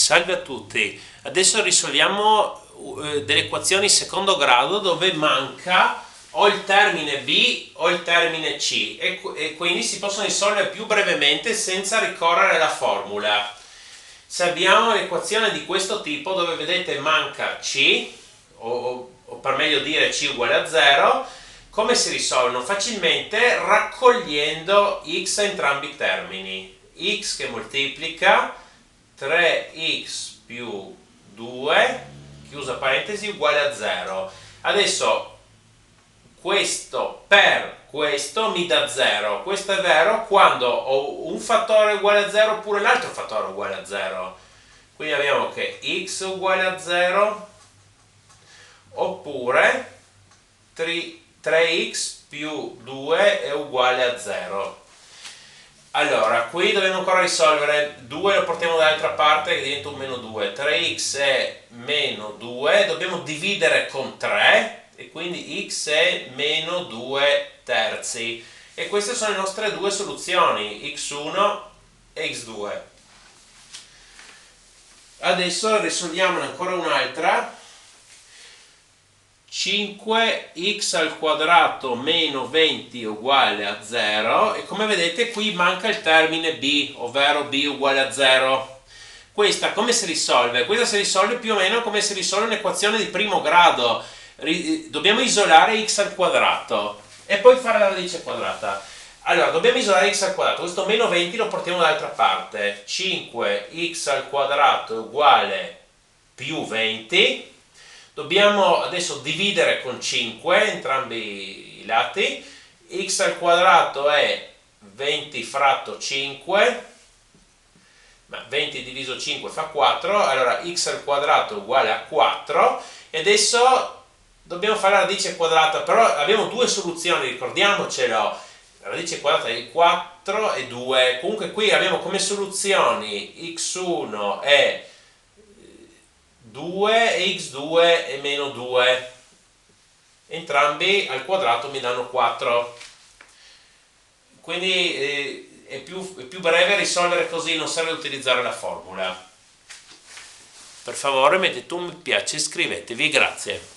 Salve a tutti, adesso risolviamo delle equazioni secondo grado dove manca o il termine b o il termine c e quindi si possono risolvere più brevemente senza ricorrere alla formula. Se abbiamo un'equazione di questo tipo dove vedete manca c o per meglio dire c uguale a 0, come si risolvono? Facilmente raccogliendo x a entrambi i termini. X che moltiplica 3x più 2, chiusa parentesi, uguale a 0. Adesso questo per questo mi dà 0. Questo è vero quando ho un fattore uguale a 0 oppure l'altro fattore uguale a 0. Quindi abbiamo che x uguale a 0 oppure 3x più 2 è uguale a 0. Allora, qui dobbiamo ancora risolvere 2, lo portiamo dall'altra parte che diventa un meno 2, 3x è meno 2, dobbiamo dividere con 3 e quindi x è meno 2 terzi e queste sono le nostre due soluzioni, x1 e x2. Adesso risolviamone ancora un'altra. 5x al quadrato meno 20 uguale a 0 e come vedete qui manca il termine b, ovvero b uguale a 0. Questa come si risolve? Questa si risolve più o meno come si risolve un'equazione di primo grado. Dobbiamo isolare x al quadrato e poi fare la radice quadrata. Allora, dobbiamo isolare x al quadrato, questo meno 20 lo portiamo dall'altra parte. 5x al quadrato è uguale più 20. Dobbiamo adesso dividere con 5 entrambi i lati. X al quadrato è 20 fratto 5, ma 20 diviso 5 fa 4, allora x al quadrato è uguale a 4 e adesso dobbiamo fare la radice quadrata, però abbiamo due soluzioni, ricordiamocelo, la radice quadrata è 4 e 2, comunque qui abbiamo come soluzioni x1 è 2 e x2 è meno 2, entrambi al quadrato mi danno 4, quindi è più breve risolvere così, non serve utilizzare la formula. Per favore mettete un mi piace e iscrivetevi, grazie.